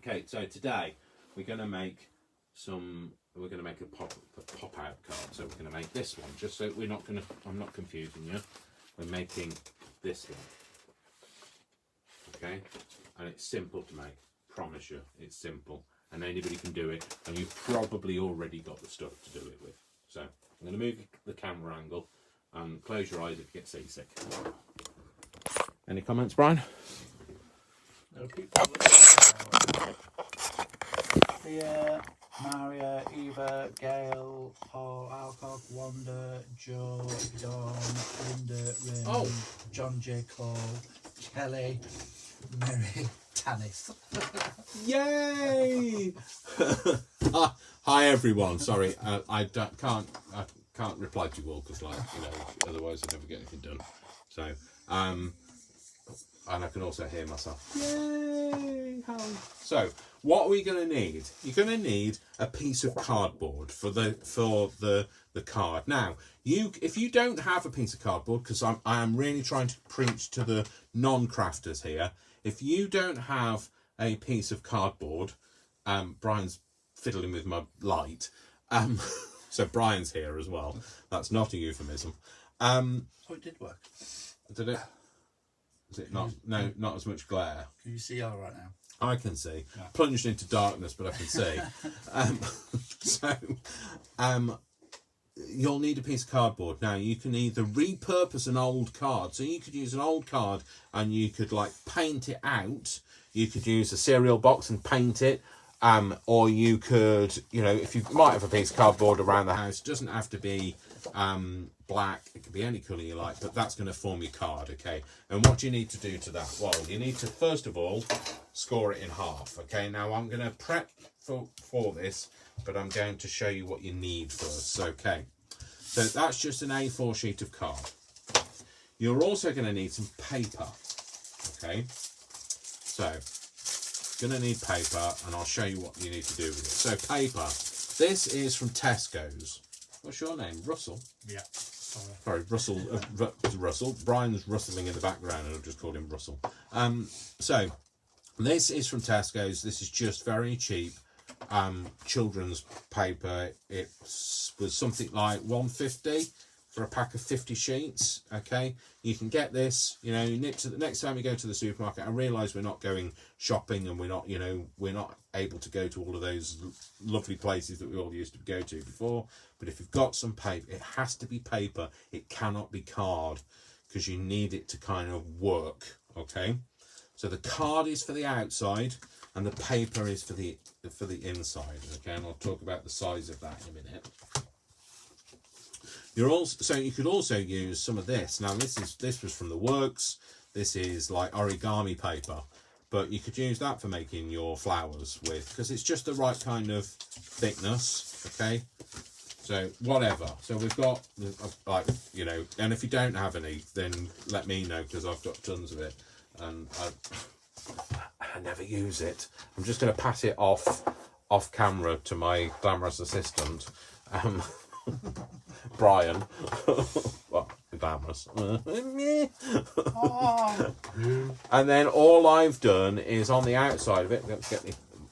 Okay, so today we're going to make a pop out card. So we're going to make this one, just so I'm not confusing you. We're making this one. Okay, and it's simple to make. Promise you, it's simple, and anybody can do it. And you've probably already got the stuff to do it with. So I'm going to move the camera angle and close your eyes if you get seasick. Any comments, Brian? There are people Thea, Maria, Eva, Gail, Paul, Alcock, Wanda, Joe, Dawn, Linda, Raymond, John J. Cole, Kelly, Mary, Tanis. Yay! Hi everyone. Sorry, I can't reply to you all because, otherwise I never get anything done. So, and I can also hear myself. Yay! So, what are we going to need? You're going to need a piece of cardboard for the card. Now, if you don't have a piece of cardboard, because I am really trying to preach to the non-crafters here. If you don't have a piece of cardboard, Brian's fiddling with my light. So Brian's here as well. That's not a euphemism. Oh, it did work. Did it? Is it not? No, not as much glare. Can you see all right now? I can see. Yeah. Plunged into darkness, but I can see. You'll need a piece of cardboard. Now, you can either repurpose an old card. So you could use an old card and you could paint it out. You could use a cereal box and paint it. Or you could, if you might have a piece of cardboard around the house, it doesn't have to be black, it can be any colour you like, but that's going to form your card, okay? And what do you need to do to that? Well, you need to, first of all, score it in half, okay? Now, I'm going to prep for this, but I'm going to show you what you need first, okay? So that's just an A4 sheet of card. You're also going to need some paper, okay? So, going to need paper, and I'll show you what you need to do with it. So, paper. This is from Tesco's. What's your name? Russell? Yeah. Sorry, Russell. Russell. Brian's rustling in the background, and I've just called him Russell. So, this is from Tesco's. This is just very cheap children's paper. It was something like $1.50 for a pack of 50 sheets. Okay, you can get this. The next time you go to the supermarket. I realise we're not going shopping, and we're not able to go to all of those lovely places that we all used to go to before. But if you've got some paper, it has to be paper. It cannot be card, because you need it to kind of work. Okay, so the card is for the outside, and the paper is for the inside. Okay, and I'll talk about the size of that in a minute. You could also use some of this. Now this was from the works. This is like origami paper, but you could use that for making your flowers with, because it's just the right kind of thickness. Okay, so whatever. So we've got and if you don't have any, then let me know, because I've got tons of it, and I never use it. I'm just going to pass it off camera to my glamorous assistant. Brian. Well, glamorous. And then all I've done is on the outside of it, let's get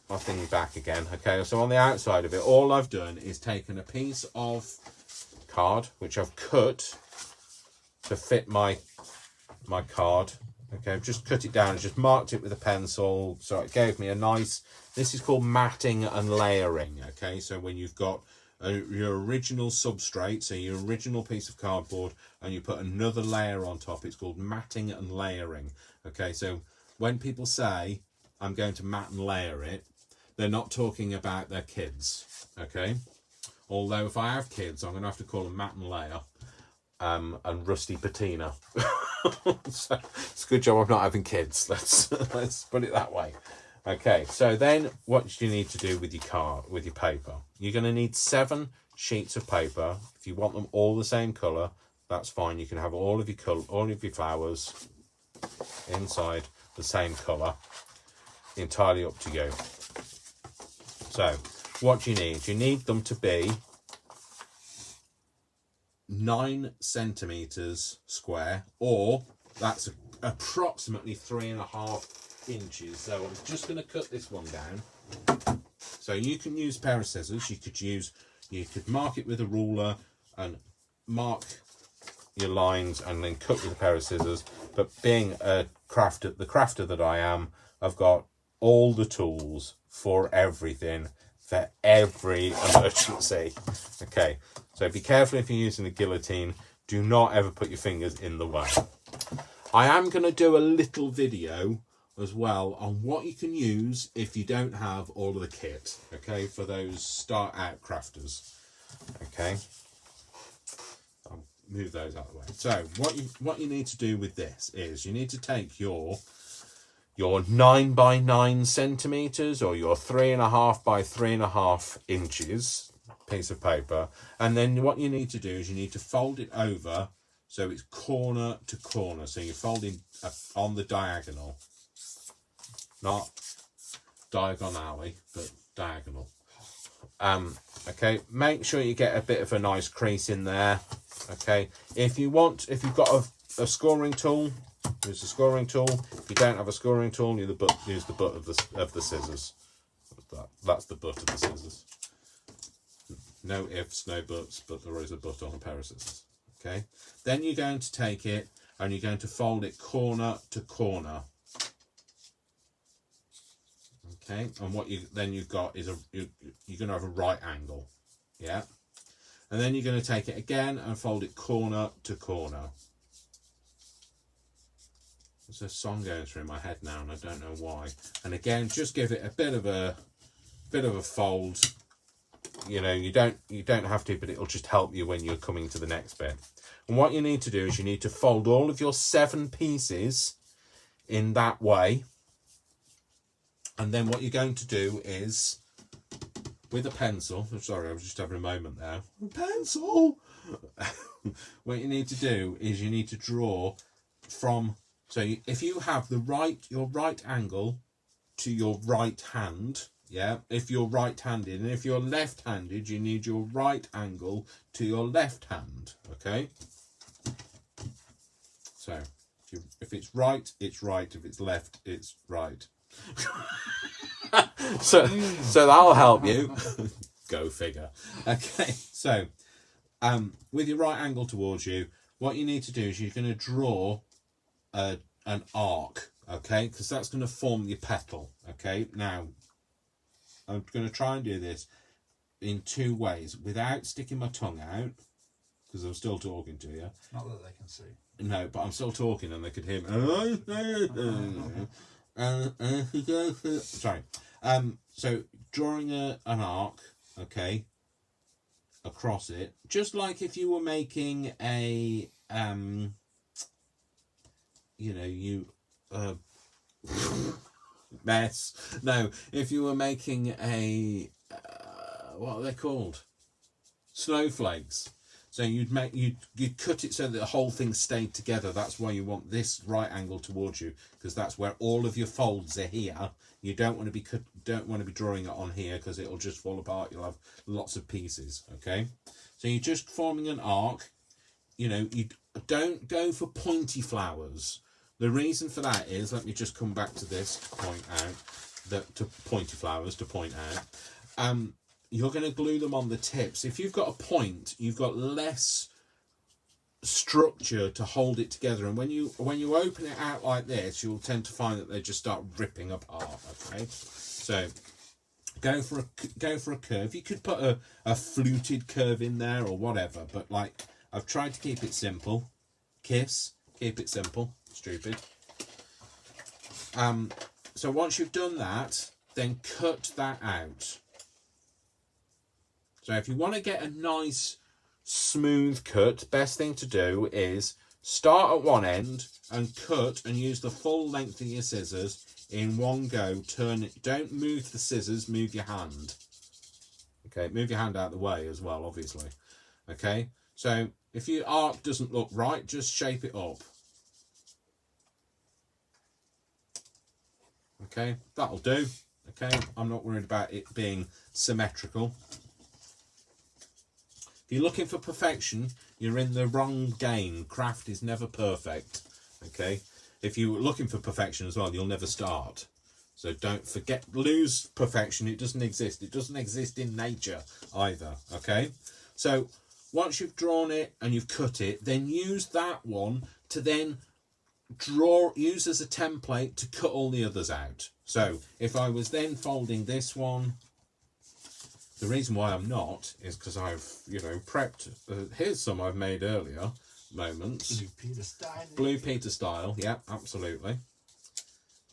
my thing back again. Okay, so on the outside of it, all I've done is taken a piece of card, which I've cut to fit my card. Okay, I've just cut it down and just marked it with a pencil, so it gave me a nice, this is called matting and layering. Okay, so when you've got your original substrate, so your original piece of cardboard, and you put another layer on top, it's called matting and layering. Okay, so when people say I'm going to mat and layer it, they're not talking about their kids. Okay, although if I have kids, I'm going to have to call them Matt and Layer and Rusty Patina. So it's a good job I'm not having kids. Let's put it that way. Okay, so then what do you need to do with your paper? You're going to need 7 sheets of paper. If you want them all the same colour, that's fine. You can have all of your flowers inside the same colour. Entirely up to you. So, what do you need? You need them to be 9 centimetres square, or that's approximately 3.5 inches. So I'm just going to cut this one down. So you can use a pair of scissors. You could mark it with a ruler and mark your lines and then cut with a pair of scissors. But being the crafter that I am, I've got all the tools for everything, for every emergency. Okay, so be careful if you're using a guillotine. Do not ever put your fingers in the way. I am going to do a little video as well on what you can use if you don't have all of the kit, okay, for those start out crafters. Okay, I'll move those out of the way. So what you need to do with this is you need to take your 9 by 9 centimeters or your 3.5 by 3.5 inches piece of paper, and then what you need to do is you need to fold it over so it's corner to corner. So you're folding on the diagonal, not diagonally, but diagonal. Okay, make sure you get a bit of a nice crease in there. Okay, if you've got a scoring tool, use the scoring tool. If you don't have a scoring tool, use the butt of the scissors. That's the butt of the scissors. No ifs, no buts, but there is a butt on a pair of scissors. Okay, then you're going to take it and you're going to fold it corner to corner. Okay, and what you've got is you're going to have a right angle. Yeah, and then you're going to take it again and fold it corner to corner. There's a song going through my head now and I don't know why. And again, just give it a bit of a fold. You know, you don't have to, but it'll just help you when you're coming to the next bit. And what you need to do is you need to fold all of your 7 pieces in that way. And then what you're going to do is, with a pencil, I'm sorry, I was just having a moment there. A pencil! What you need to do is you need to draw from, if you have your right angle to your right hand, yeah, if you're right-handed, and if you're left-handed, you need your right angle to your left hand, okay? So, if it's right, it's right. If it's left, it's right. so that'll help you. Go figure. Okay, so with your right angle towards you, what you need to do is you're going to draw an arc, okay? Because that's going to form your petal, okay? Now, I'm going to try and do this in 2 ways without sticking my tongue out, because I'm still talking to you. Not that they can see. No, but I'm still talking and they could hear me. Sorry. So drawing an arc, okay, across it, just like if you were making a, mess. No, if you were making a, what are they called? Snowflakes. So you'd cut it so that the whole thing stayed together. That's why you want this right angle towards you, because that's where all of your folds are here. You don't want to be drawing it on here because it'll just fall apart. You'll have lots of pieces. Okay, so you're just forming an arc. You know, you don't go for pointy flowers. The reason for that is, let me just come back to this to point out pointy flowers to point out. You're going to glue them on the tips. If you've got a point, you've got less structure to hold it together, and when you open it out like this, you'll tend to find that they just start ripping apart. Okay, so go for a curve. You could put a fluted curve in there or whatever, but like I've tried to keep it simple. Keep it simple. Stupid. So once you've done that, then cut that out. So if you want to get a nice smooth cut, best thing to do is start at one end and cut and use the full length of your scissors in one go. Turn it, don't move the scissors, move your hand. Okay, move your hand out of the way as well, obviously. Okay, so if your arc doesn't look right, just shape it up. Okay, that'll do. Okay, I'm not worried about it being symmetrical. If you're looking for perfection, you're in the wrong game. Craft is never perfect. Okay, if you're looking for perfection as well, you'll never start. So don't lose perfection. It doesn't exist. It doesn't exist in nature either. Okay. So once you've drawn it and you've cut it, then use that one to then use as a template to cut all the others out. So if I was then folding this one, the reason why I'm not is because I've, prepped. Here's some I've made earlier. Moments. Blue Peter style. Blue Peter style. Yeah, absolutely.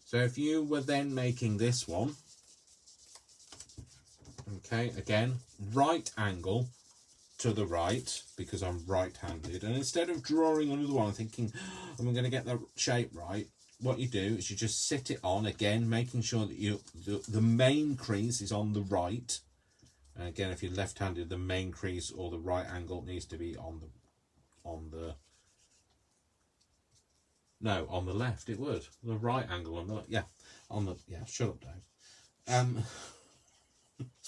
So if you were then making this one, okay, again, right angle to the right, because I'm right-handed, and instead of drawing another one, I'm thinking, I'm going to get the shape right, what you do is you just sit it on, again, making sure that the main crease is on the right, and again, if you're left-handed, the main crease or the right angle needs to be on the left. It would. The right angle on the left. Yeah. Shut up, Dave.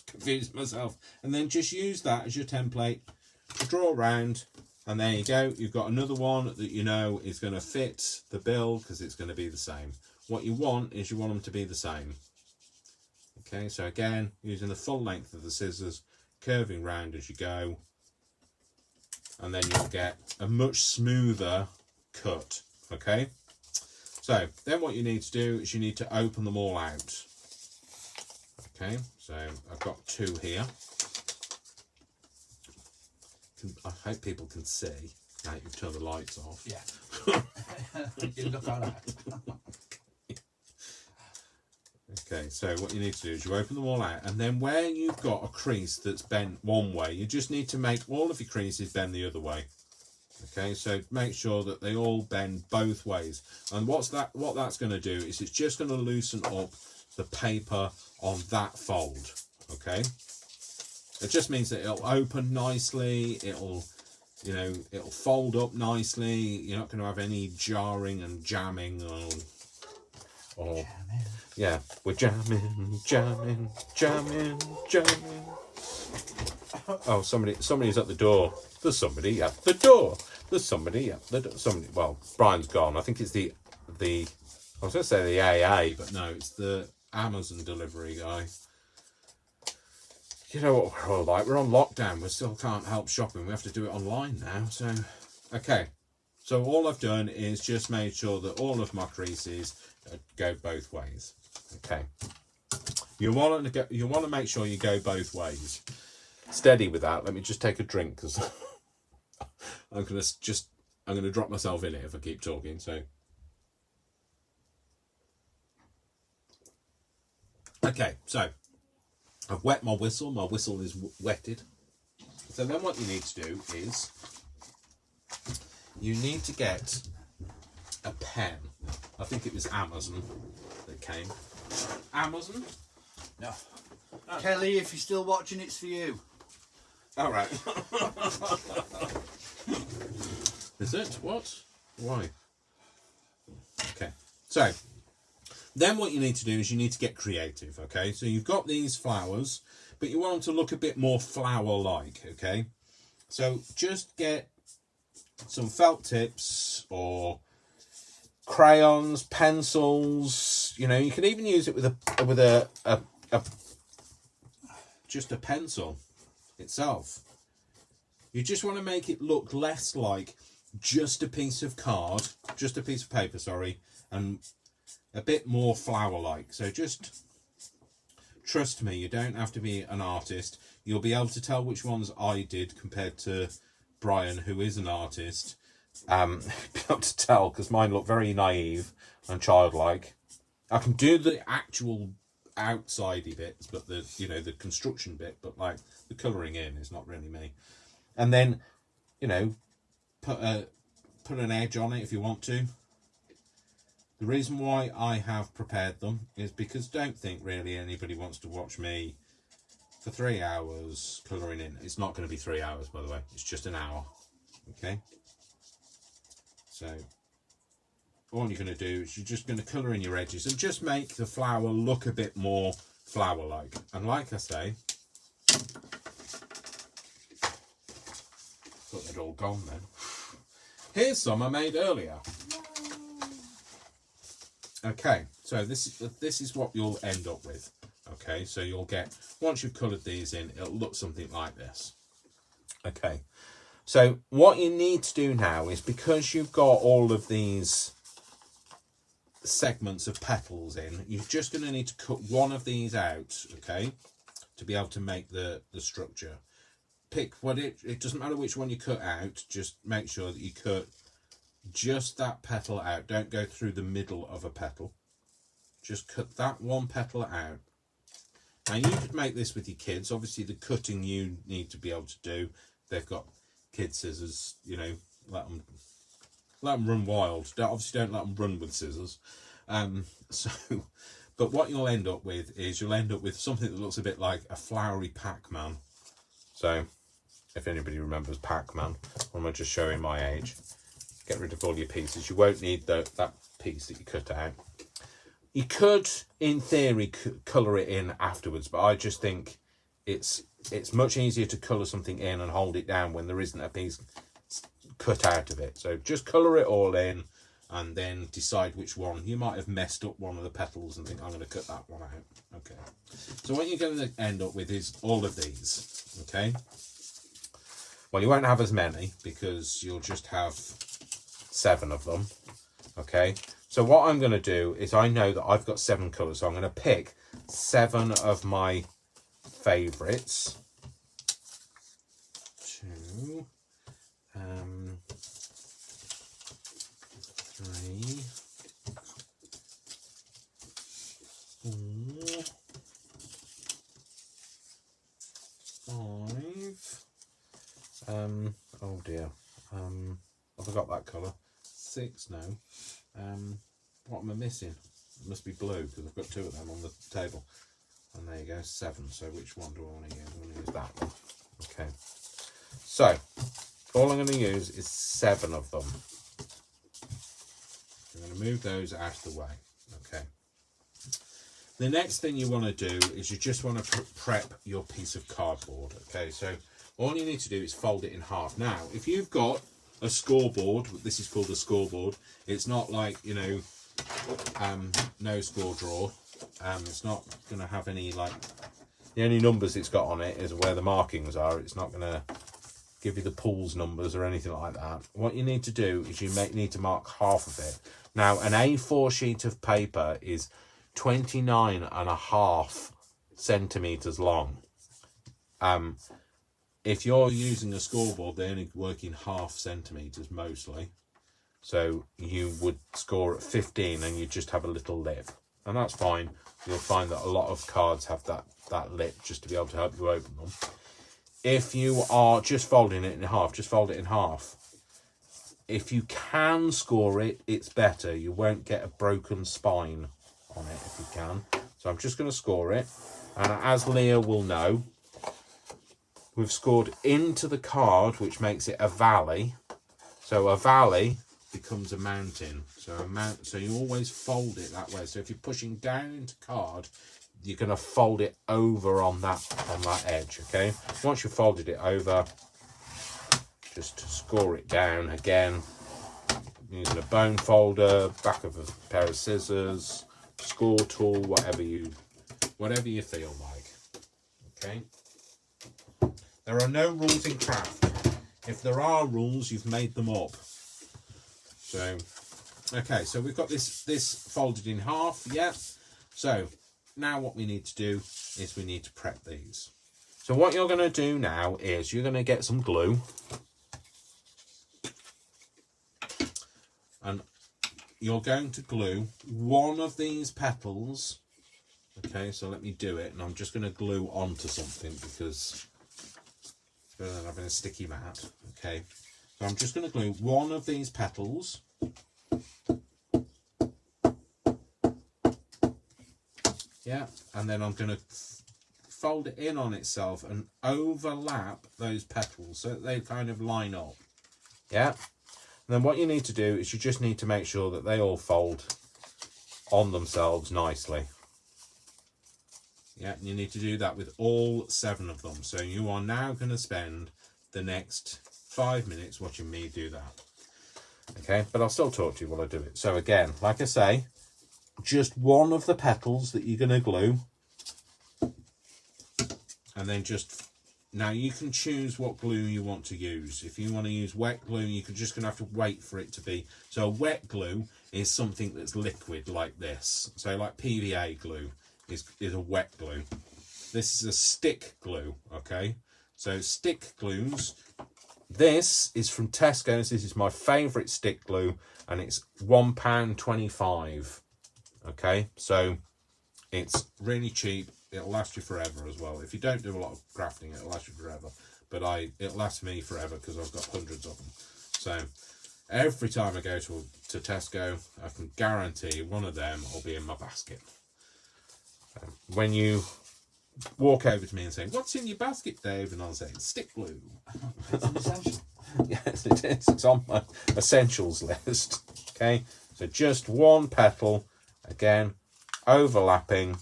Confused myself. And then just use that as your template to draw around. And there you go. You've got another one that is going to fit the bill because it's going to be the same. What you want is you want them to be the same. Okay. So again, using the full length of the scissors, curving round as you go. And then you'll get a much smoother cut. Okay, so then what you need to do is you need to open them all out. Okay, so I've got 2 here. I hope people can see. Now you've turned the lights off. Yeah. You look all right. Okay, so what you need to do is you open them all out, and then where you've got a crease that's bent one way, you just need to make all of your creases bend the other way. Okay, so make sure that they all bend both ways. And what that's going to do is it's just going to loosen up the paper on that fold. Okay, it just means that it'll open nicely. It'll fold up nicely. You're not going to have any jarring and jamming or yeah, we're jamming. Oh, somebody's at the door. There's somebody at the door. Well, Brian's gone. I think it's the I was going to say the AA, but no, it's the Amazon delivery guy. You know what we're all like. We're on lockdown. We still can't help shopping. We have to do it online now. So, okay. So all I've done is just made sure that all of my creases go both ways. Okay. You want to make sure you go both ways. Steady with that. Let me just take a drink because I'm gonna drop myself in it if I keep talking. So, okay. So I've wet my whistle. My whistle is wetted. So then what you need to do is you need to get a pen. I think it was Amazon that came. Amazon? No. Oh. Kelly, if you're still watching, it's for you. All right. Is it? What? Why? Okay. So, then what you need to do is you need to get creative, okay? So you've got these flowers, but you want them to look a bit more flower-like, okay? So just get some felt tips or crayons, pencils. You can even use it with just a pencil itself. You just want to make it look less like just a piece of paper, sorry, and a bit more flower-like. So just trust me, you don't have to be an artist. You'll be able to tell which ones I did compared to Brian, who is an artist. Be able to tell because mine look very naive and childlike. I can do the actual outsidey bits, but the construction bit, but like the colouring in is not really me. And then put an edge on it if you want to. The reason why I have prepared them is because don't think really anybody wants to watch me for 3 hours colouring in. It's not going to be 3 hours, by the way. It's just an hour. Okay. So all you're going to do is you're just going to colour in your edges and just make the flower look a bit more flower-like. And like I say, thought they'd all gone then. Here's some I made earlier. Okay, so this is what you'll end up with. Okay, so you'll get, once you've coloured these in, it'll look something like this. Okay, so what you need to do now is, because you've got all of these segments of petals in, you're just going to need to cut one of these out, okay, to be able to make the structure. Pick what it doesn't matter which one you cut out, just make sure that you cut just that petal out. Don't go through the middle of a petal. Just cut that one petal out. Now you could make this with your kids. Obviously the cutting you need to be able to do. They've got kid scissors, you know, let them run wild. Obviously don't let them run with scissors. But what you'll end up with is you'll end up with something that looks a bit like a flowery Pac-Man. So if anybody remembers Pac-Man, or am I just showing my age? Get rid of all your pieces. You won't need that piece that you cut out. You could, in theory, colour it in afterwards, but I just think it's much easier to colour something in and hold it down when there isn't a piece cut out of it. So just colour it all in and then decide which one. You might have messed up one of the petals and think, I'm going to cut that one out. Okay. So what you're going to end up with is all of these. Okay. Well, you won't have as many because you'll just have 7 of them. Okay. So what I'm going to do is, I know that I've got 7 colours, so I'm going to pick 7 of my favourites. 2, 3, 4, 5. Oh dear. I forgot that colour. 6 now. What am I missing? It must be blue, because I've got 2 of them on the table. And there you go, 7. So which one do I want to use? I'm going to use that one. Okay. So all I'm going to use is 7 of them. I'm going to move those out of the way. Okay. The next thing you want to do is you just want to prep your piece of cardboard. Okay, so all you need to do is fold it in half. Now, if you've got a scoreboard, this is called a scoreboard, it's not like, you know, no score drawer. It's not going to have any, like, the only numbers it's got on it is where the markings are. It's not going to give you the pools numbers or anything like that. What you need to do is you need to mark half of it. Now, an A4 sheet of paper is 29.5 centimetres long. If you're using a scoreboard, they only work in half centimetres mostly. So you would score at 15 and you just have a little lip. And that's fine. You'll find that a lot of cards have that lip just to be able to help you open them. If you are just folding it in half, just fold it in half. If you can score it, it's better. You won't get a broken spine on it if you can. So I'm just going to score it. And as Leah will know, we've scored into the card, which makes it a valley. So a valley becomes a mountain. So you always fold it that way. So if you're pushing down into card, you're going to fold it over on that edge. Okay. Once you've folded it over, just score it down again using a bone folder, back of a pair of scissors, score tool, whatever you feel like. Okay. There are no rules in craft. If there are rules, you've made them up. So, okay, so we've got this folded in half, yeah. So now what we need to do is we need to prep these. So what you're going to do now is you're going to get some glue. And you're going to glue one of these petals. Okay, so let me do it. And I'm just going to glue onto something because it's better than having a sticky mat. Okay, so I'm just going to glue one of these petals. Yeah, and then I'm going to fold it in on itself and overlap those petals so that they kind of line up. Yeah, and then what you need to do is you just need to make sure that they all fold on themselves nicely. Yeah, and you need to do that with all 7 of them. So you are now going to spend the next 5 minutes watching me do that. Okay, but I'll still talk to you while I do it. So again, like I say, just one of the petals that you're going to glue. And then just, now you can choose what glue you want to use. If you want to use wet glue, you're just going to have to wait for it to be. So wet glue is something that's liquid like this. So like PVA glue is a wet glue. This is a stick glue, okay? So stick glues. This is from Tesco's. This is my favourite stick glue, and it's £1.25. Okay, so it's really cheap. It'll last you forever as well. If you don't do a lot of grafting, it'll last you forever. But it lasts me forever because I've got hundreds of them. So every time I go to Tesco, I can guarantee one of them will be in my basket. When you walk over to me and say, "What's in your basket, Dave?" and I'll say, "Stick glue." It's an essential. Yes, it is. It's on my essentials list. Okay, so just one petal, again, overlapping,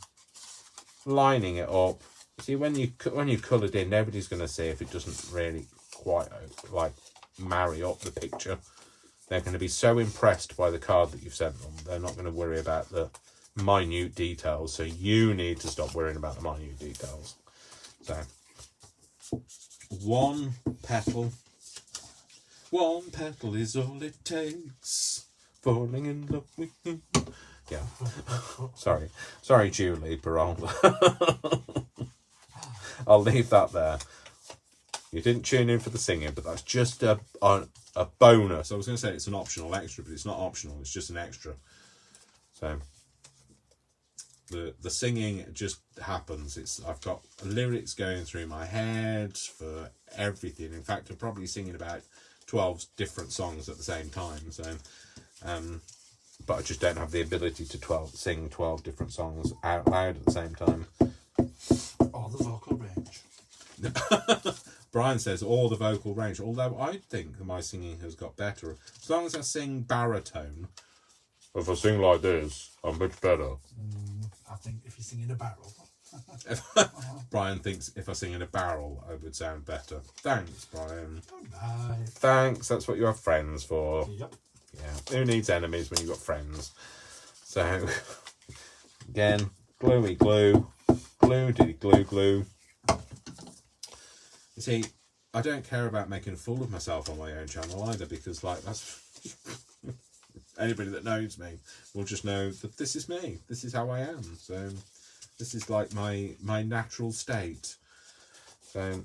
lining it up. See, when you've coloured in, nobody's going to see if it doesn't really quite like marry up the picture. They're going to be so impressed by the card that you've sent them. They're not going to worry about the minute details. So you need to stop worrying about the minute details. So one petal is all it takes. Falling in love with you. Yeah. Sorry, Julie, but I'll leave that there. You didn't tune in for the singing, but that's just a bonus. I was going to say it's an optional extra, but it's not optional. It's just an extra. So the singing just happens. I've got lyrics going through my head for everything. In fact, I'm probably singing about 12 different songs at the same time. So, but I just don't have the ability to sing 12 different songs out loud at the same time. Or the vocal range. Brian says, or the vocal range. Although I think that my singing has got better. As long as I sing baritone. If I sing like this, I'm much better. I think if you sing in a barrel. Brian thinks if I sing in a barrel, I would sound better. Thanks, Brian. Bye. Thanks, that's what you have friends for. Yep. Yeah, who needs enemies when you've got friends? So, again, gluey glue, glue-diddy glue. You see, I don't care about making a fool of myself on my own channel either, because, like, that's... anybody that knows me will just know that this is me. This is how I am. So, this is, like, my natural state. So,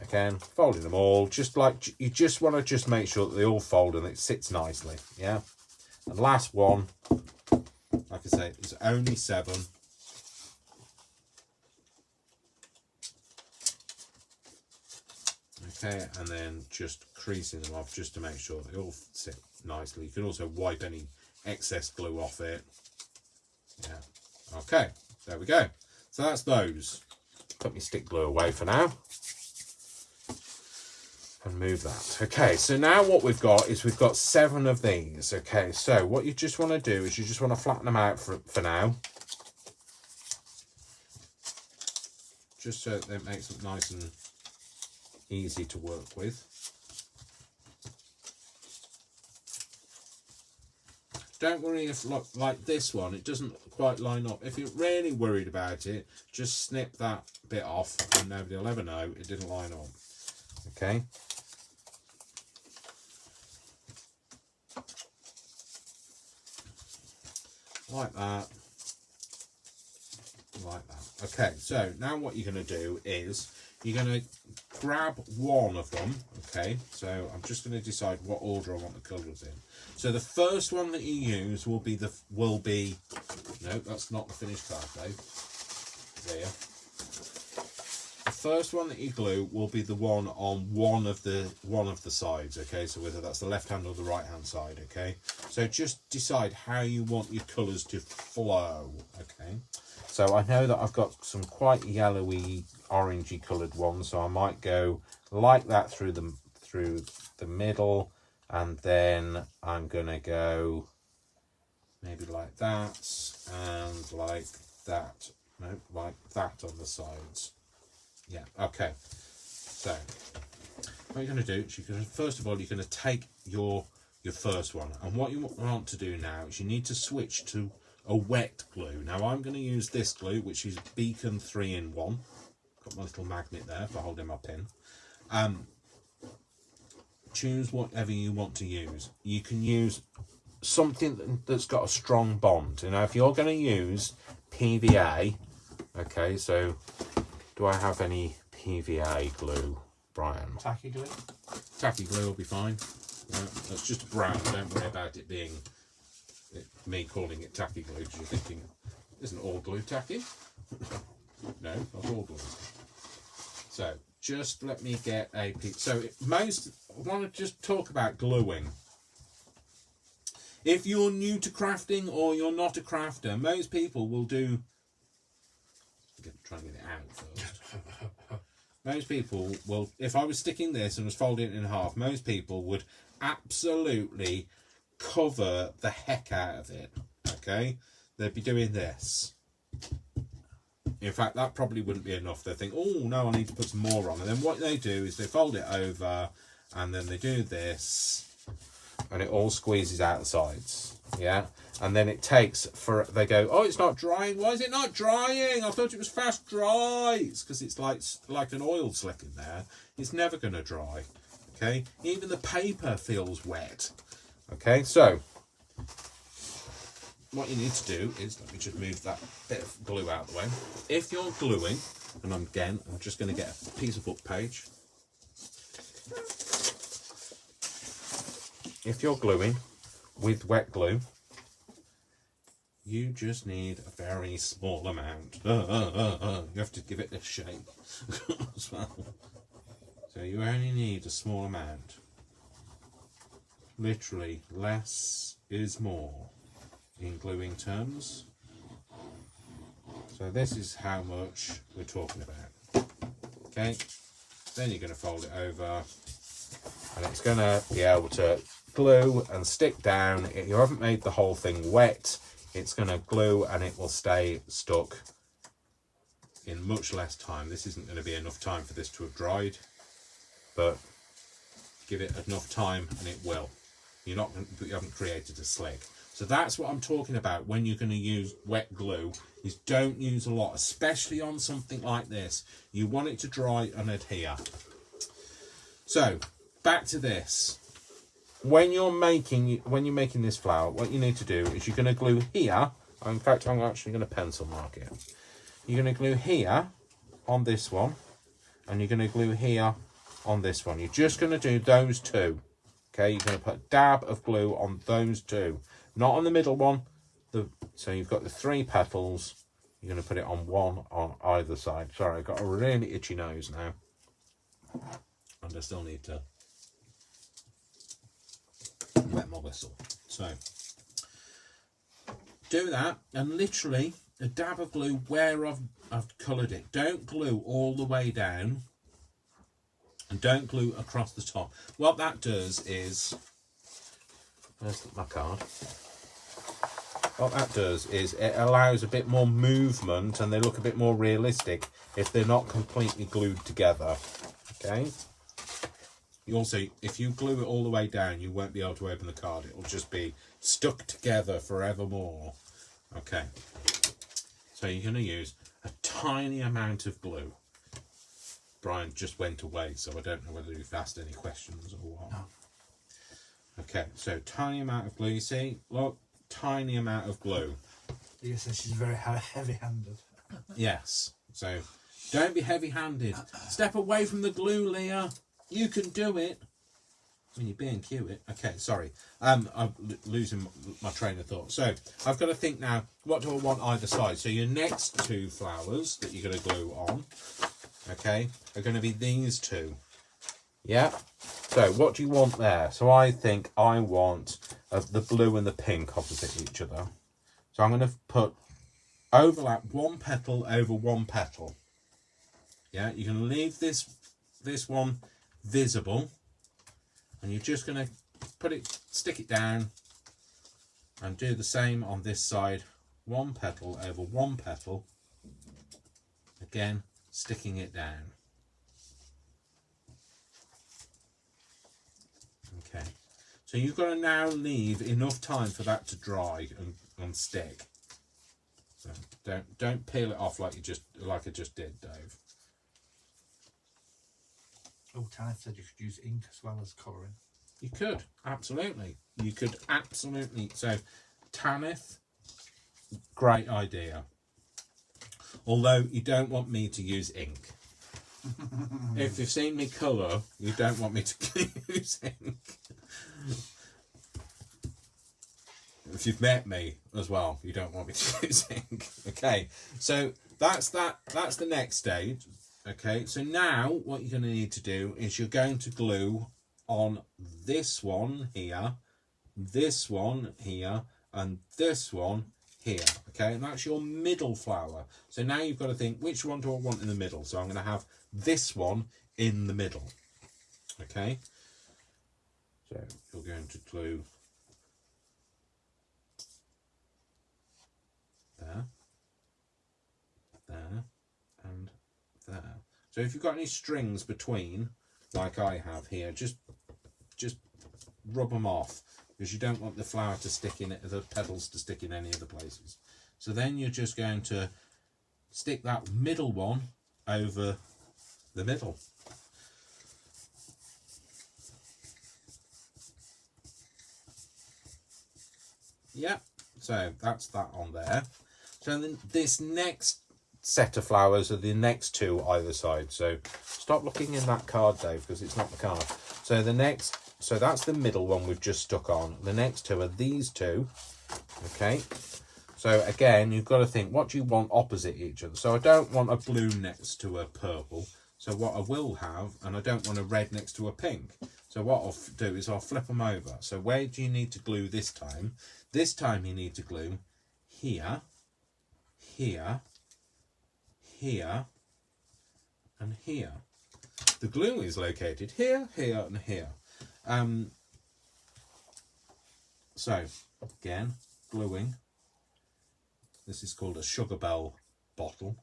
again, folding them all. Just, like, you just want to just make sure that they all fold and it sits nicely, yeah? And last one, like I say, is only 7. Okay, and then just creasing them off just to make sure they all sit nicely. You can also wipe any excess glue off it. Yeah. Okay, there we go. So that's those. Put my stick glue away for now. And move that. Okay, so now what we've got is we've got 7 of these. Okay, so what you just want to do is you just want to flatten them out for now. Just so that it makes it nice and easy to work with. Don't worry if, like this one, it doesn't quite line up. If you're really worried about it, just snip that bit off and nobody will ever know it didn't line up. Okay. Like that. Like that. Okay, so now what you're going to do is you're going to grab one of them. Okay, so I'm just going to decide what order I want the colours in. So the first one that you use will be no, that's not the finished card, Dave. There. The first one that you glue will be the one on one of the sides. Okay, so whether that's the left hand or the right hand side. Okay, so just decide how you want your colours to flow. Okay, so I know that I've got some quite yellowy, orangey coloured ones, so I might go like that through the middle, and then I'm gonna go maybe like that and like that. No, like that on the sides. Yeah, okay. So what you're going to do is first of all you're going to take your first one, and what you want to do now is you need to switch to a wet glue. Now I'm going to use this glue, which is Beacon 3-in-1. Got my little magnet there for holding my pin. Choose whatever you want to use. You can use something that's got a strong bond. You know, if you're going to use PVA, okay, so do I have any PVA glue, Brian? Tacky glue. Tacky glue will be fine. Yeah, that's just brown. Don't worry about it being me calling it tacky glue, because you're thinking, isn't all glue tacky? No, not all glue. So just let me get a piece. So I want to just talk about gluing. If you're new to crafting or you're not a crafter, most people will do. Try and get it out first. Most people will, if I was sticking this and was folding it in half, most people would absolutely cover the heck out of it. Okay, they'd be doing this. In fact, that probably wouldn't be enough. They think, oh no, I need to put some more on. And then what they do is they fold it over and then they do this and it all squeezes out the sides. Yeah. And then it takes for, they go, oh, it's not drying. Why is it not drying? I thought it was fast dry. It's because it's like an oil slick in there. It's never going to dry. Okay. Even the paper feels wet. Okay. So what you need to do is, let me just move that bit of glue out of the way. If you're gluing, and I'm just going to get a piece of book page. If you're gluing with wet glue, you just need a very small amount. You have to give it a shape as well. So you only need a small amount. Literally, less is more in gluing terms. So this is how much we're talking about. Okay, then you're going to fold it over and it's going to be able to glue and stick down. You haven't made the whole thing wet. It's going to glue and it will stay stuck in much less time. This isn't going to be enough time for this to have dried, but give it enough time and it will. You haven't created a slick. So that's what I'm talking about when you're going to use wet glue, is don't use a lot, especially on something like this. You want it to dry and adhere. So back to this. When you're making this flower, what you need to do is you're going to glue here. In fact, I'm actually going to pencil mark it. You're going to glue here on this one, and you're going to glue here on this one. You're just going to do those two. Okay, you're going to put a dab of glue on those two, not on the middle one. So you've got the 3 petals. You're going to put it on one on either side. Sorry, I've got a really itchy nose now, and I still need to wet my whistle. So do that, and literally a dab of glue where I've coloured it. Don't glue all the way down, and don't glue across the top. What that does is, where's my card? What that does is it allows a bit more movement and they look a bit more realistic if they're not completely glued together. Okay. Also, if you glue it all the way down, you won't be able to open the card. It will just be stuck together forevermore. Okay. So you're going to use a tiny amount of glue. Brian just went away, so I don't know whether you've asked any questions or what. No. Okay, so tiny amount of glue. You see, look, tiny amount of glue. Leah says she's very heavy-handed. Yes, so don't be heavy-handed. Step away from the glue, Leah. You can do it. I mean, you're being cute. Okay, sorry. I'm losing my train of thought. So I've got to think now, what do I want either side? So your next 2 flowers that you're going to glue on, okay, are going to be these 2. Yeah. So what do you want there? So I think I want the blue and the pink opposite each other. So I'm going to put overlap 1 petal over 1 petal. Yeah, you can leave this one visible, and you're just going to stick it down and do the same on this side. 1 petal over 1 petal, again sticking it down. So you've got to now leave enough time for that to dry and stick. So don't peel it off like I just did, Dave. Oh, Ty said you could use ink as well as colouring. You could, absolutely. You could absolutely. So, Tanith, great idea. Although you don't want me to use ink. If you've seen me colour, you don't want me to use ink. If you've met me as well, you don't want me to use ink. Okay, so that's the next stage. Okay, so now what you're going to need to do is you're going to glue on this one here, this one here, and this one here. Okay, and that's your middle flower. So now you've got to think, which one do I want in the middle? So I'm going to have this one in the middle. Okay, so you're going to glue there, there, and there. So if you've got any strings between, like I have here, just rub them off, because you don't want the flower to stick in it, the petals to stick in any other places. So then you're just going to stick that middle one over the middle. Yeah, so that's that on there. So then this next set of flowers are the next two either side. So stop looking in that card, Dave, because it's not the card. So so that's the middle one we've just stuck on. The next two are these two. Okay. So again, you've got to think, what do you want opposite each other? So I don't want a blue next to a purple. So what I will have, and I don't want a red next to a pink. So what I'll do is I'll flip them over. So where do you need to glue this time? This time you need to glue here, here, here, and here. The glue is located here, here, and here. So again, gluing. This is called a sugar bell bottle,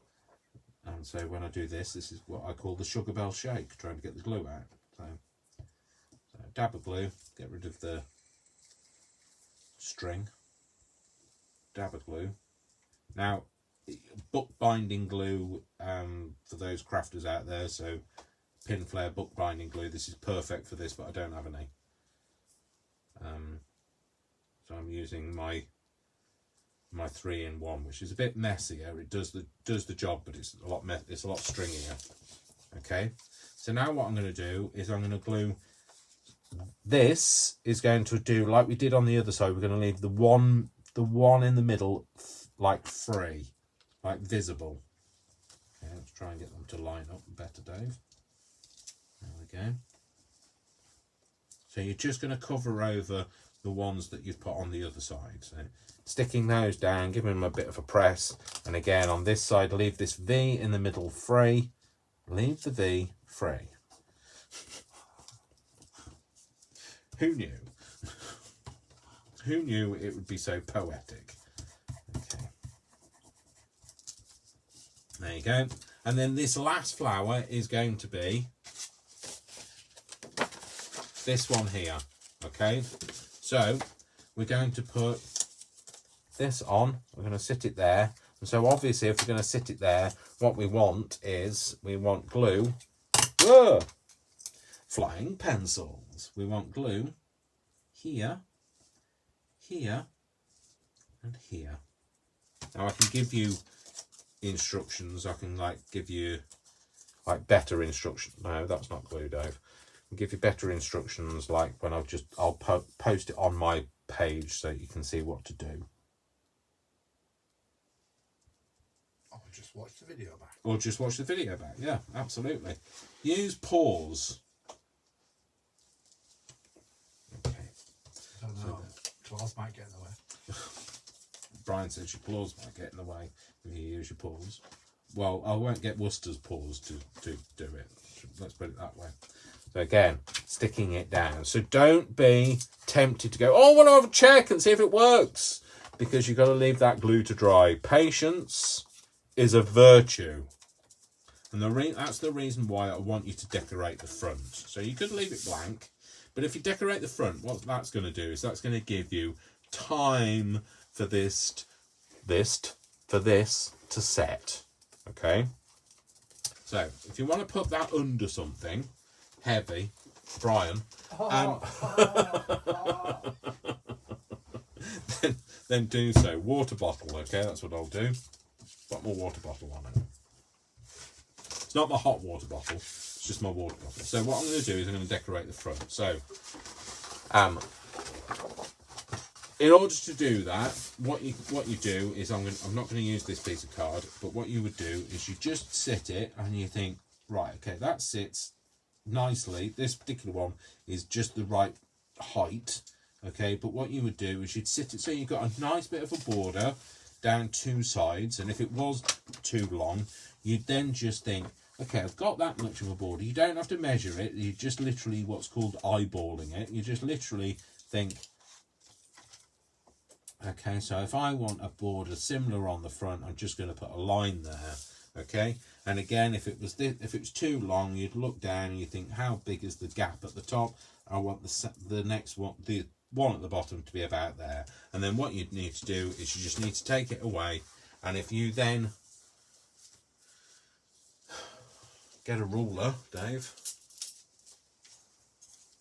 and so when I do this, this is what I call the sugar bell shake, trying to get the glue out. So dab of glue, get rid of the string, dab of glue. Now, book binding glue, for those crafters out there, so pin flare book binding glue, this is perfect for this, but I don't have any. So I'm using my 3-in-1, which is a bit messier. It does the job, but it's a lot stringier. Okay, so now what I'm going to do is I'm going to glue. This is going to do like we did on the other side. We're going to leave the one in the middle like free, like visible. Okay, let's try and get them to line up better, Dave. There we go. So you're just going to cover over the ones that you've put on the other side. So sticking those down, giving them a bit of a press. And again, on this side, leave this V in the middle free. Leave the V free. Who knew? Who knew it would be so poetic? Okay. There you go. And then this last flower is going to be this one here. Okay. So we're going to put this on. We're going to sit it there. And so obviously, if we're going to sit it there, what we want is we want glue. Whoa! Flying pencils. We want glue here, here, and here. Now I can give you instructions. I can give you better instructions. No, that's not glue, Dave. I'll give you better instructions like when I'll post it on my page so you can see what to do. Or just watch the video back. Or just watch the video back. Yeah, absolutely. Use pause. Okay. I don't know. Claws might get in the way. Brian says your claws might get in the way if you use your paws. Well, I won't get Worcester's paws to do it. Let's put it that way. So again, sticking it down. So don't be tempted to go, oh, I want to have a check and see if it works. Because you've got to leave that glue to dry. Patience is a virtue. And that's the reason why I want you to decorate the front. So you could leave it blank. But if you decorate the front, what that's going to do is that's going to give you time for this for this to set. Okay, so if you want to put that under something heavy, Brian, then do so. Water bottle, okay, that's what I'll do. Put my water bottle on it. It's not my hot water bottle, it's just my water bottle. So what I'm going to do is I'm going to decorate the front. So in order to do that, what you do is I'm not going to use this piece of card, but what you would do is you just sit it and you think, right, okay, that sits nicely. This particular one is just the right height, okay, but what you would do is you'd sit it so you've got a nice bit of a border down two sides, and if it was too long, you'd then just think, okay, I've got that much of a border. You don't have to measure it, you just literally what's called eyeballing it. You just literally think, okay, so if I want a border similar on the front, I'm just going to put a line there, okay? And again, if it was too long, you'd look down and you think, how big is the gap at the top? I want the next one, the one at the bottom, to be about there. And then what you'd need to do is you just need to take it away, and if you then get a ruler, Dave,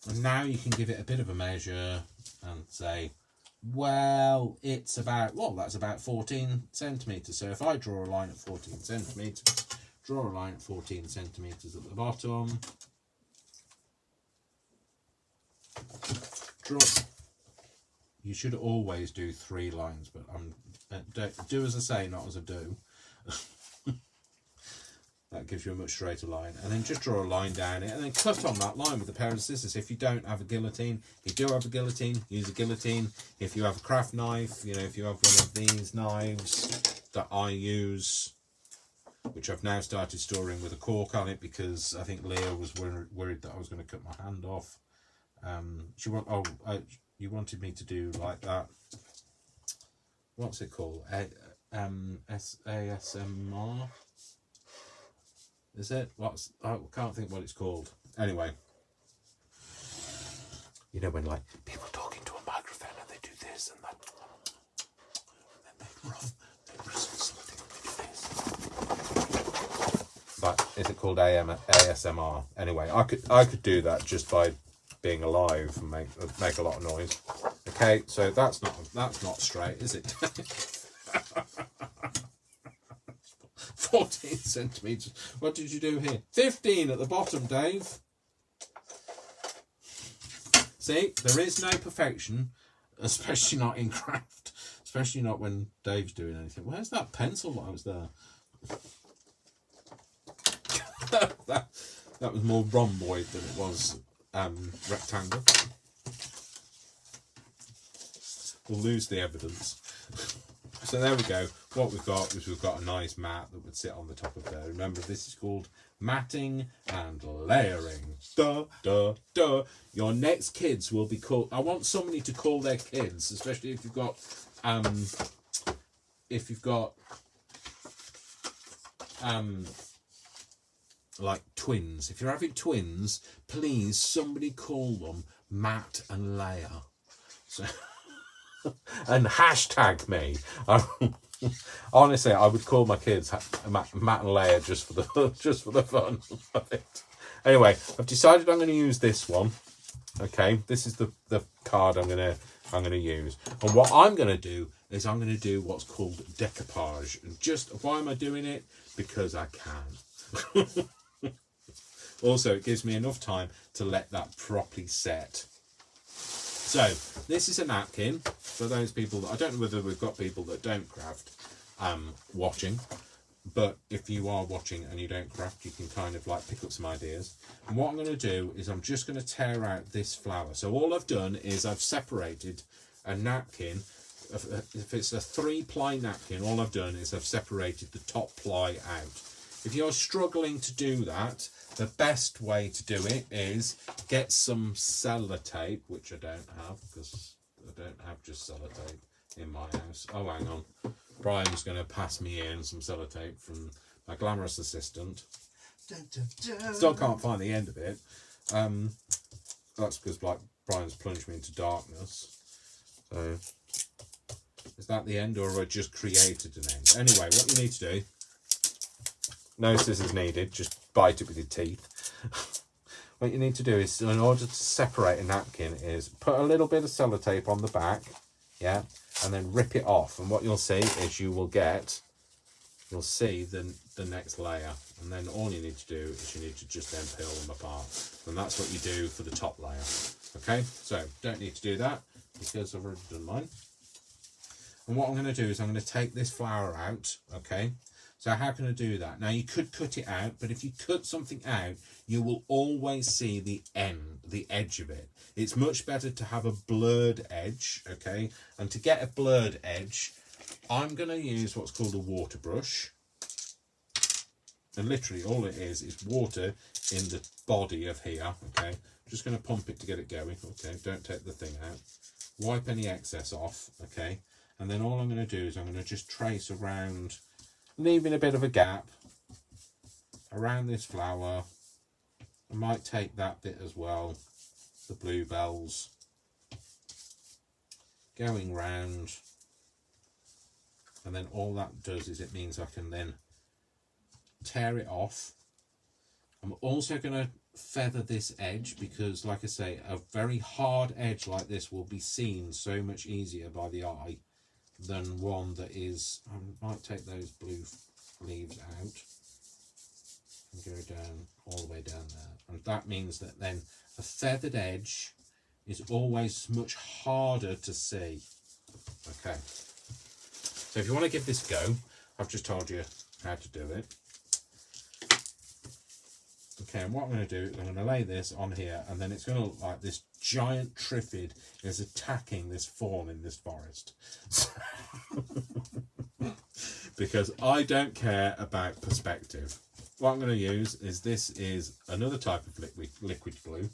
and now you can give it a bit of a measure and say, well, it's about, well, that's about 14 centimetres. So if I draw a line at 14 centimetres, draw a line at 14 centimetres at the bottom, draw. You should always do 3 lines, but do as I say, not as I do. That gives you a much straighter line. And then just draw a line down it and then cut on that line with a pair of scissors. If you don't have a guillotine, if you do have a guillotine, use a guillotine. If you have a craft knife, you know, if you have one of these knives that I use, which I've now started storing with a cork on it because I think Leah was worried that I was going to cut my hand off. You wanted me to do like that. What's it called? ASMR? Is it? I can't think what it's called. Anyway, you know when like people talking to a microphone and they do this and that, and then they rustle something and they do this. But is it called ASMR? Anyway, I could do that just by being alive and make a lot of noise. Okay, so that's not straight, is it? 14 centimetres. What did you do here? 15 at the bottom, Dave. See, there is no perfection, especially not in craft, especially not when Dave's doing anything. Where's that pencil that was there? that was more rhomboid than it was rectangle. We'll lose the evidence. So there we go. What we've got is we've got a nice mat that would sit on the top of there. Remember, this is called matting and layering. Duh, duh, duh. Your next kids will be called... I want somebody to call their kids, especially if you've got... like twins. If you're having twins, please, somebody call them Matt and Leia. So... and hashtag me. Honestly, I would call my kids Matt and Leia just for the fun of it. Anyway, I've decided I'm going to use this one. Okay, this is the card I'm going to use. And what I'm going to do is I'm going to do what's called decoupage. And just why am I doing it? Because I can. Also, it gives me enough time to let that properly set. So, this is a napkin for those people that, I don't know whether we've got people that don't craft watching, but if you are watching and you don't craft, you can kind of like pick up some ideas. And what I'm going to do is I'm just going to tear out this flower. So all I've done is I've separated a napkin. If it's a 3-ply napkin, all I've done is I've separated the top ply out. If you're struggling to do that, the best way to do it is get some sellotape, which I don't have because I don't have just sellotape in my house. Oh, hang on. Brian's going to pass me in some sellotape from my glamorous assistant. Dun, dun, dun. Still can't find the end of it. That's because like Brian's plunged me into darkness. So Is that the end, or have I just created an end? Anyway, what you need to do, no scissors needed, just bite it with your teeth. What you need to do is, in order to separate a napkin, is put a little bit of sellotape on the back, yeah, and then rip it off. And what you'll see is you'll see the next layer. And then all you need to do is you need to just then peel them apart. And that's what you do for the top layer. Okay, so don't need to do that because I've already done mine. And what I'm going to do is I'm going to take this flower out, okay? So how can I do that? Now, you could cut it out, but if you cut something out, you will always see the edge of it. It's much better to have a blurred edge, okay? And to get a blurred edge, I'm going to use what's called a water brush. And literally all it is water in the body of here, okay? I'm just going to pump it to get it going, okay? Don't take the thing out. Wipe any excess off, okay? And then all I'm going to do is I'm going to just trace around, leaving a bit of a gap around this flower. I might take that bit as well, the bluebells, going round. And then all that does is it means I can then tear it off. I'm also going to feather this edge because, like I say, a very hard edge like this will be seen so much easier by the eye than one that is, I might take those blue leaves out and go down all the way down there. And that means that then a feathered edge is always much harder to see. Okay. So if you want to give this a go, I've just told you how to do it. Okay, and what I'm going to do is I'm going to lay this on here, and then it's going to look like this giant triffid is attacking this fawn in this forest. Because I don't care about perspective. What I'm going to use is, this is another type of liquid glue,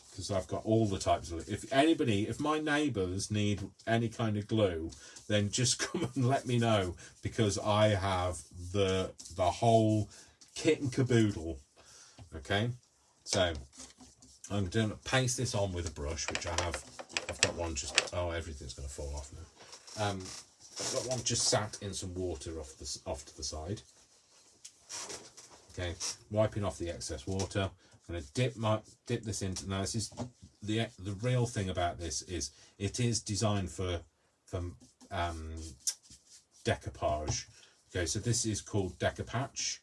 because I've got all the types of, if my neighbours need any kind of glue, then just come and let me know, because I have the whole kit and caboodle. Okay, so I'm going to paste this on with a brush, which I have. I've got one just, everything's going to fall off now. I've got one just sat in some water off to the side. Okay, wiping off the excess water. I'm going to dip this into. Now, this is the real thing about this is it is designed for decoupage. Okay, so this is called decoupage.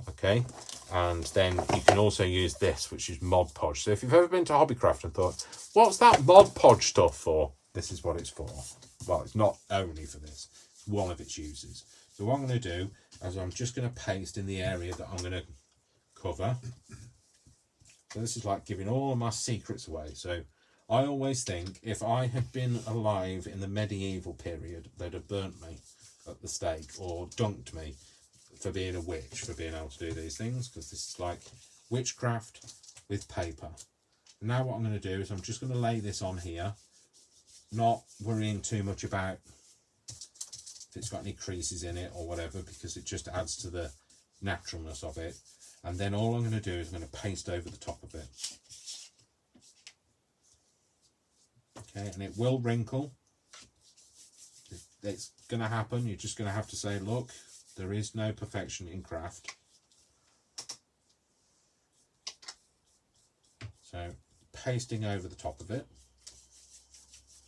Okay, and then you can also use this, which is Mod Podge. So if you've ever been to Hobbycraft and thought, what's that Mod Podge stuff for? This is what it's for. Well, it's not only for this, it's one of its uses. So what I'm going to do is I'm just going to paste in the area that I'm going to cover. So this is like giving all of my secrets away. So I always think if I had been alive in the medieval period, they'd have burnt me at the stake or dunked me for being a witch, for being able to do these things, because this is like witchcraft with paper. Now what I'm going to do is I'm just going to lay this on here, not worrying too much about if it's got any creases in it or whatever, because it just adds to the naturalness of it. And then all I'm going to do is I'm going to paste over the top of it. Okay, and it will wrinkle. It's going to happen. You're just going to have to say, look, there is no perfection in craft. So, pasting over the top of it.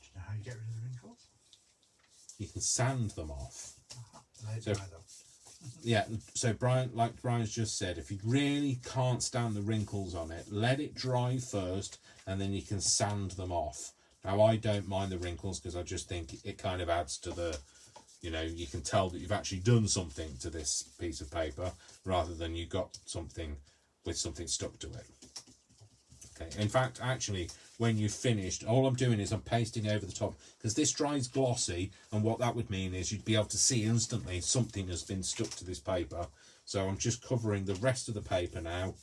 Do you know how you get rid of the wrinkles? You can sand them off. So, yeah, so like Brian's just said, if you really can't stand the wrinkles on it, let it dry first, and then you can sand them off. Now, I don't mind the wrinkles because I just think it kind of adds to the, you know, you can tell that you've actually done something to this piece of paper rather than you got something with something stuck to it. Okay, in fact, actually, when you've finished, all I'm doing is I'm pasting over the top, because this dries glossy, and what that would mean is you'd be able to see instantly something has been stuck to this paper. So I'm just covering the rest of the paper now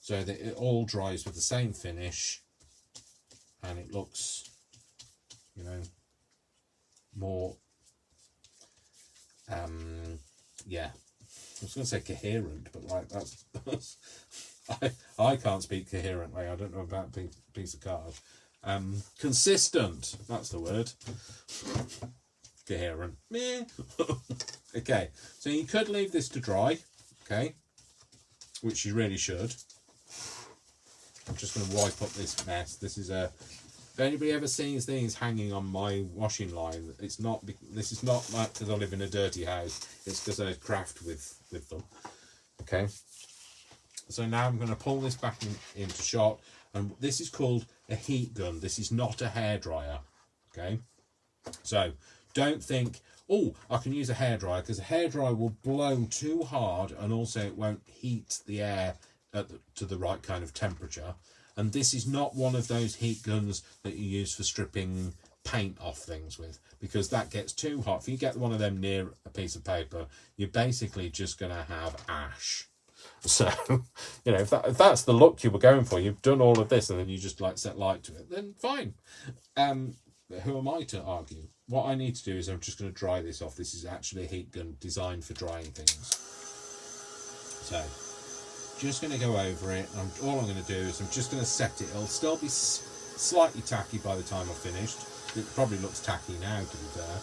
so that it all dries with the same finish, and it looks, you know, more, yeah, I was going to say coherent, but like that's I can't speak coherently. I don't know about a piece of card. Consistent, that's the word. coherent. Meh. Okay, so you could leave this to dry, okay, which you really should. I'm just going to wipe up this mess. This is a... If anybody ever sees things hanging on my washing line, it's not. This is not like because I live in a dirty house. It's because I craft with them. Okay. So now I'm going to pull this back into shot, and this is called a heat gun. This is not a hairdryer. Okay. So don't think, oh, I can use a hairdryer, because a hairdryer will blow too hard, and also it won't heat the air to the right kind of temperature. And this is not one of those heat guns that you use for stripping paint off things with, because that gets too hot. If you get one of them near a piece of paper, you're basically just going to have ash. So, you know, if that's the look you were going for, you've done all of this and then you just like set light to it, then fine. But who am I to argue? What I need to do is I'm just going to dry this off. This is actually a heat gun designed for drying things. So... just going to go over it, and all I'm going to do is I'm just going to set it. It'll still be slightly tacky by the time I've finished. It probably looks tacky now, to be fair.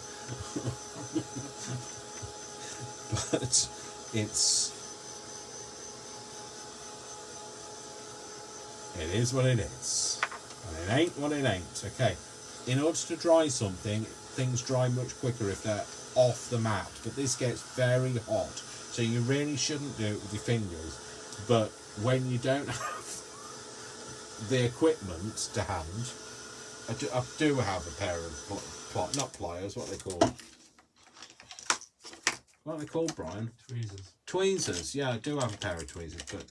But it is what it is. And it ain't what it ain't. Okay. In order to dry something, things dry much quicker if they're off the mat. But this gets very hot. So you really shouldn't do it with your fingers. But when you don't have the equipment to hand, I do have a pair of not pliers, what are they called? What are they called, Brian? Tweezers. Tweezers, yeah, I do have a pair of tweezers, but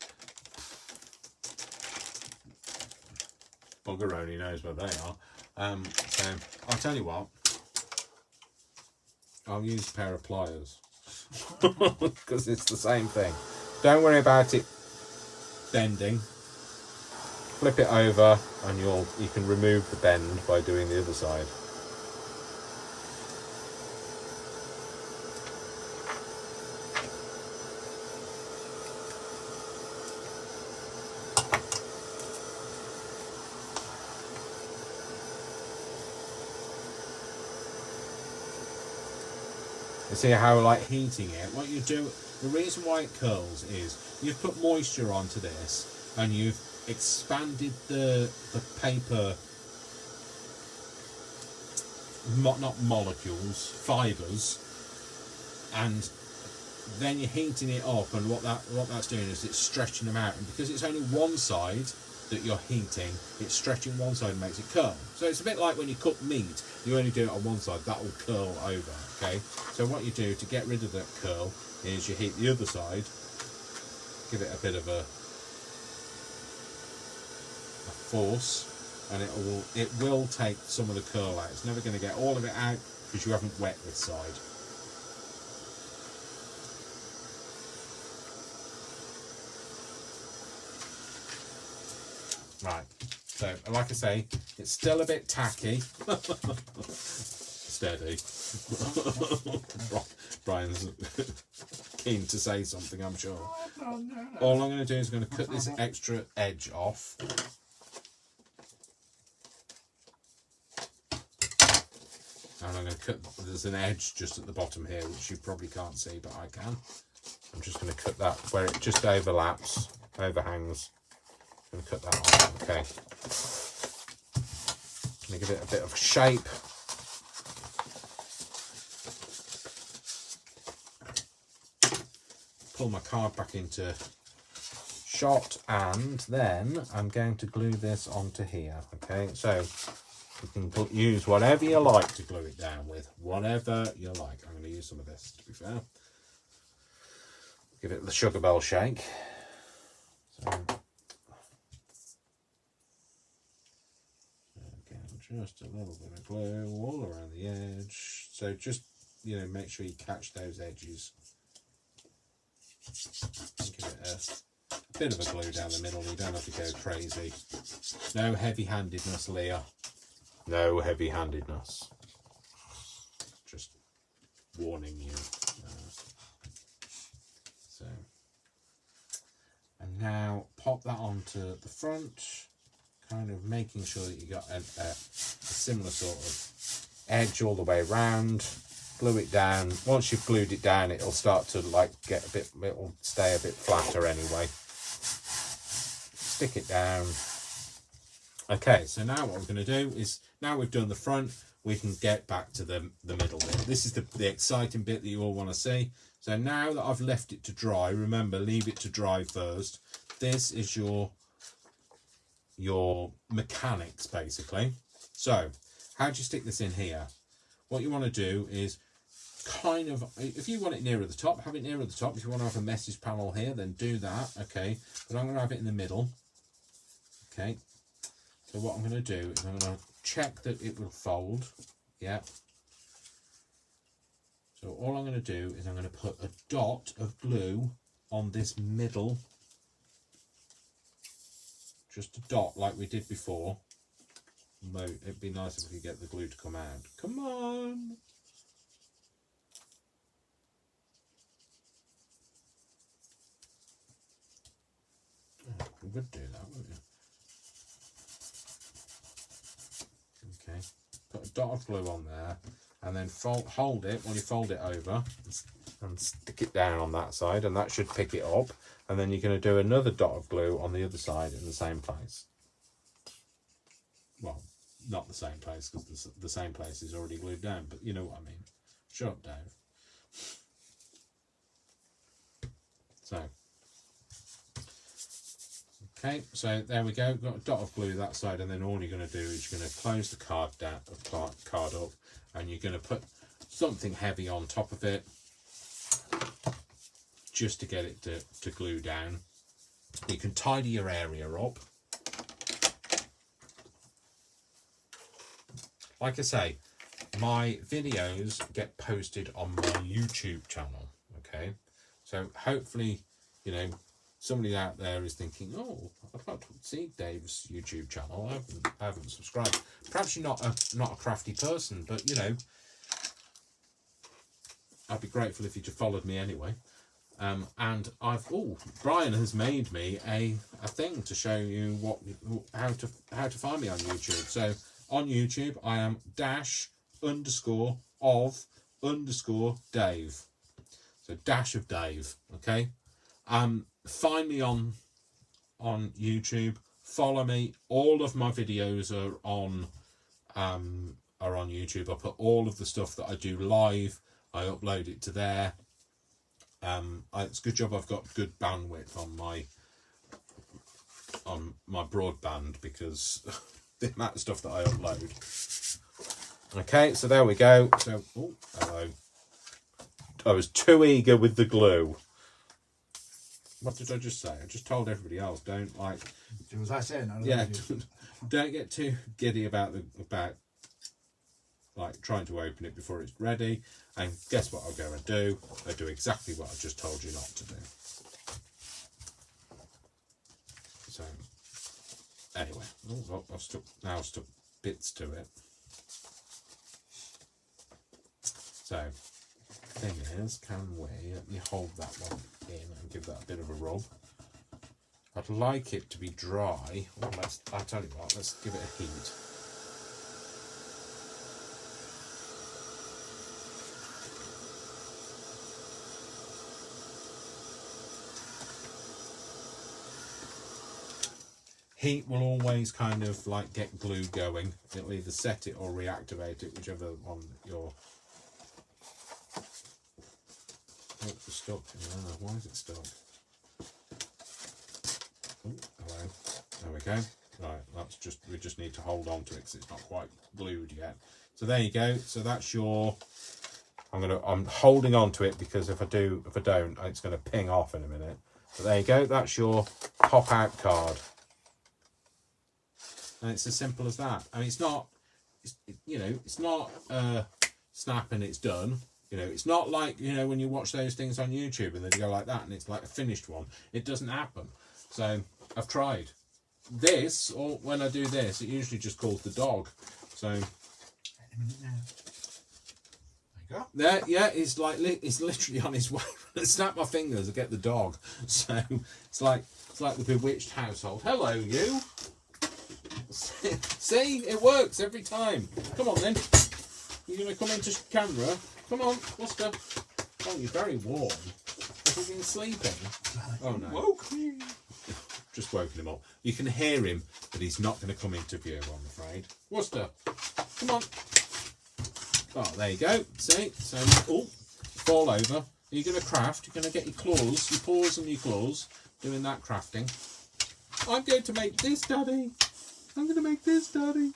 bugger only knows where they are. So I'll tell you what, I'll use a pair of pliers because it's the same thing. Don't worry about it bending. Flip it over and you can remove the bend by doing the other side. You see how like heating it, what you do, the reason why it curls is you've put moisture onto this and you've expanded the paper, not molecules, fibres, and then you're heating it up, and what that's doing is it's stretching them out, and because it's only one side that you're heating, it's stretching one side and makes it curl. So it's a bit like when you cook meat, you only do it on one side, that will curl over, okay? So what you do to get rid of that curl is you heat the other side, give it a bit of a force, and it will take some of the curl out. It's never going to get all of it out because you haven't wet this side. Right, so like I say, it's still a bit tacky. Steady. Brian's keen to say something, I'm sure. No. All I'm going to do is going to cut this extra edge off. And I'm going to cut, there's an edge just at the bottom here, which you probably can't see, but I can. I'm just going to cut that where it just overlaps, overhangs. I'm going to cut that off, okay. I'm going to give it a bit of shape. Pull my card back into shot, and then I'm going to glue this onto here, okay. So you can use whatever you like to glue it down with, whatever you like. I'm going to use some of this, to be fair. Give it the sugar bell shake. So, again, just a little bit of glue all around the edge. So just, you know, make sure you catch those edges. Give it a bit of a glue down the middle. You don't have to go crazy. No heavy-handedness, Leah. No heavy-handedness. Just warning you. So, and now pop that onto the front, kind of making sure that you got a similar sort of edge all the way around. glue it down. Once you've glued it down, it'll start to like get a bit, it'll stay a bit flatter anyway. Stick it down. Okay, so now what we're going to do is, now we've done the front, we can get back to the middle bit. This is the exciting bit that you all want to see. So now that I've left it to dry, remember, leave it to dry first. This is your mechanics, basically. So, how do you stick this in here? What you want to do is kind of, if you want it nearer the top, have it nearer the top. If you want to have a message panel here, then do that, okay? But I'm going to have it in the middle, okay? So what I'm going to do is I'm going to check that it will fold, yeah. So all I'm going to do is I'm going to put a dot of glue on this middle, just a dot like we did before. No, it'd be nice if we could get the glue to come out. Come on! Oh, we would do that, wouldn't you? Okay, put a dot of glue on there, and then hold it when you fold it over, and stick it down on that side, and that should pick it up. And then you're going to do another dot of glue on the other side in the same place. Well, not the same place, because the same place is already glued down, but you know what I mean. Shut up, Dave. So, okay, so there we go. Got a dot of glue that side, and then all you're going to do is you're going to close the card down, card up, and you're going to put something heavy on top of it, just to get it to glue down. You can tidy your area up. Like I say, my videos get posted on my YouTube channel, okay? So hopefully, you know, somebody out there is thinking, oh, I'd like to see Dave's YouTube channel. I haven't subscribed. Perhaps you're not a crafty person, but, you know, I'd be grateful if you just followed me anyway. And Brian has made me a thing to show you how to find me on YouTube. So on YouTube, I am _of_Dave. So dash of Dave. Okay. Find me on YouTube. Follow me. All of my videos are on YouTube. I put all of the stuff that I do live. I upload it to there. It's a good job I've got good bandwidth on my broadband, because the amount of stuff that I upload. Okay, so there we go. So, oh, hello. I was too eager with the glue. What did I just say? I just told everybody else, don't like. Was I saying that? Yeah, don't get too giddy about like trying to open it before it's ready. And guess what I'll go and do? I do exactly what I just told you not to do. So anyway, I've stuck bits to it. So thing is, let me hold that one in and give that a bit of a rub. I'd like it to be dry. Well, I'll tell you what, let's give it a heat. Heat will always kind of like get glue going. It'll either set it or reactivate it, whichever one you're. Oh, it's stuck. Why is it stuck? Oh, hello. There we go. Right, we just need to hold on to it because it's not quite glued yet. So there you go. So that's your. I'm holding on to it because if I don't, it's going to ping off in a minute. So there you go. That's your pop out card. And it's as simple as that. I mean, it's not snap and it's done. You know, it's not like, you know, when you watch those things on YouTube and then you go like that and it's like a finished one. It doesn't happen. So I've tried this, or when I do this, it usually just calls the dog. So wait a minute now. There you go. There, yeah, it's literally on his way. I snap my fingers and get the dog. So it's like the bewitched household. Hello, you. See, it works every time. Come on then. You're gonna come into camera. Come on, Worcester. Oh, you're very warm. Have you been sleeping? Oh, no. Woke me. Just woken him up. You can hear him, but he's not going to come into view, I'm afraid. Worcester, come on. Oh, there you go. See? So, oh, fall over. Are you going to craft? You're going to get your claws, your paws and your claws, doing that crafting. I'm going to make this, Daddy. I'm going to make this, Daddy.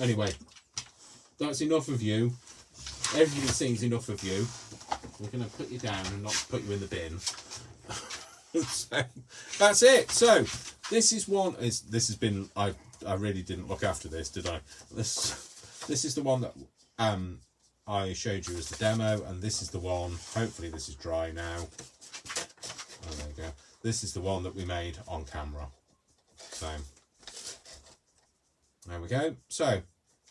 Anyway, that's enough of you. Everybody sees enough of you. We're going to put you down and not put you in the bin. So, that's it. So, this is one. This has been. I really didn't look after this, did I? This is the one that I showed you as the demo, and this is the one. Hopefully, this is dry now. Oh, there you go. This is the one that we made on camera. So, there we go. So,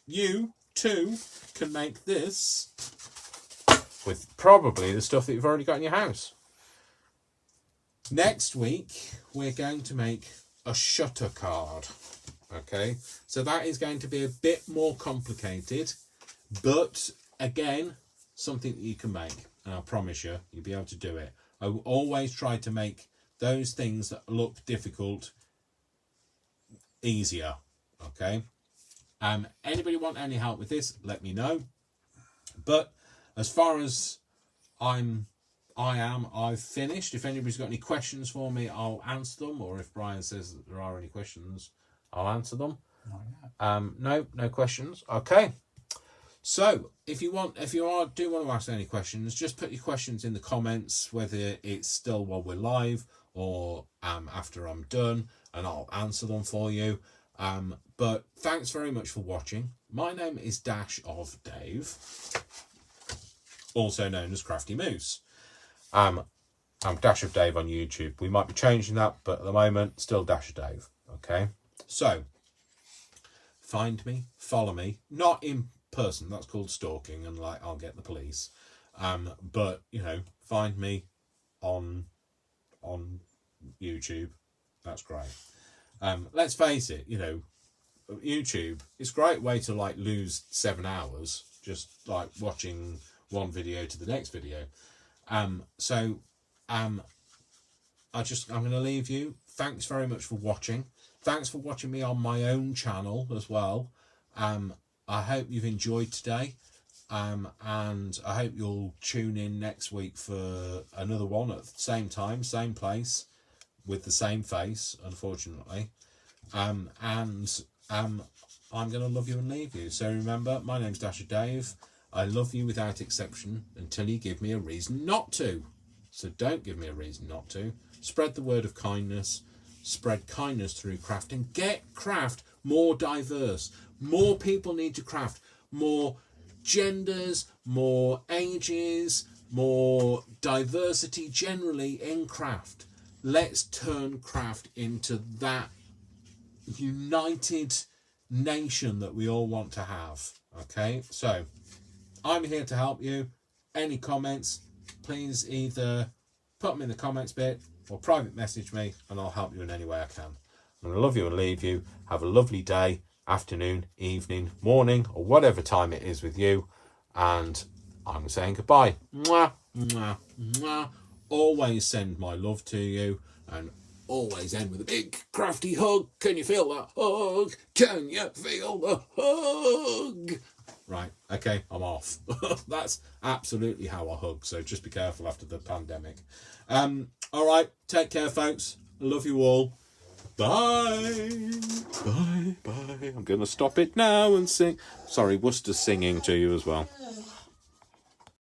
you too can make this with probably the stuff that you've already got in your house. Next week, we're going to make a shutter card. Okay, so that is going to be a bit more complicated, but again, something that you can make, and I promise you, you'll be able to do it. I will always try to make those things that look difficult easier. Okay. Anybody want any help with this? Let me know. But as far as I've finished. If anybody's got any questions for me, I'll answer them. Or if Brian says that there are any questions, I'll answer them. No questions. Okay. So if you do want to ask any questions, just put your questions in the comments, whether it's still while we're live or after I'm done, and I'll answer them for you. But thanks very much for watching. My name is Dash of Dave, also known as Crafty Moose. I'm Dash of Dave on YouTube. We might be changing that, but at the moment, still Dash of Dave. Okay, so find me, follow me, not in person. That's called stalking, and like I'll get the police. But you know, find me on YouTube. That's great. Let's face it, you know, YouTube is a great way to like lose 7 hours just like watching one video to the next video. I'm going to leave you. Thanks very much for watching. Thanks for watching me on my own channel as well. I hope you've enjoyed today. And I hope you'll tune in next week for another one at the same time, same place, with the same face, unfortunately. I'm going to love you and leave you. So remember, my name's Dasher Dave. I love you without exception until you give me a reason not to. So don't give me a reason not to. Spread the word of kindness. Spread kindness through crafting. Get craft more diverse. More people need to craft. More genders, more ages, more diversity generally in craft. Let's turn craft into that united nation that we all want to have. Okay, so I'm here to help you. Any comments, please either put them in the comments bit or private message me and I'll help you in any way I can. I'm going to love you and leave you. Have a lovely day, afternoon, evening, morning, or whatever time it is with you. And I'm saying goodbye. Mwah, mwah, mwah. Always send my love to you and always end with a big crafty hug. Can you feel that hug? Can you feel the hug? Right, okay, I'm off. That's absolutely how I hug, so just be careful after the pandemic. All right, take care, folks. I love you all. Bye. Bye, bye. I'm going to stop it now and sing. Sorry, Worcester's singing to you as well.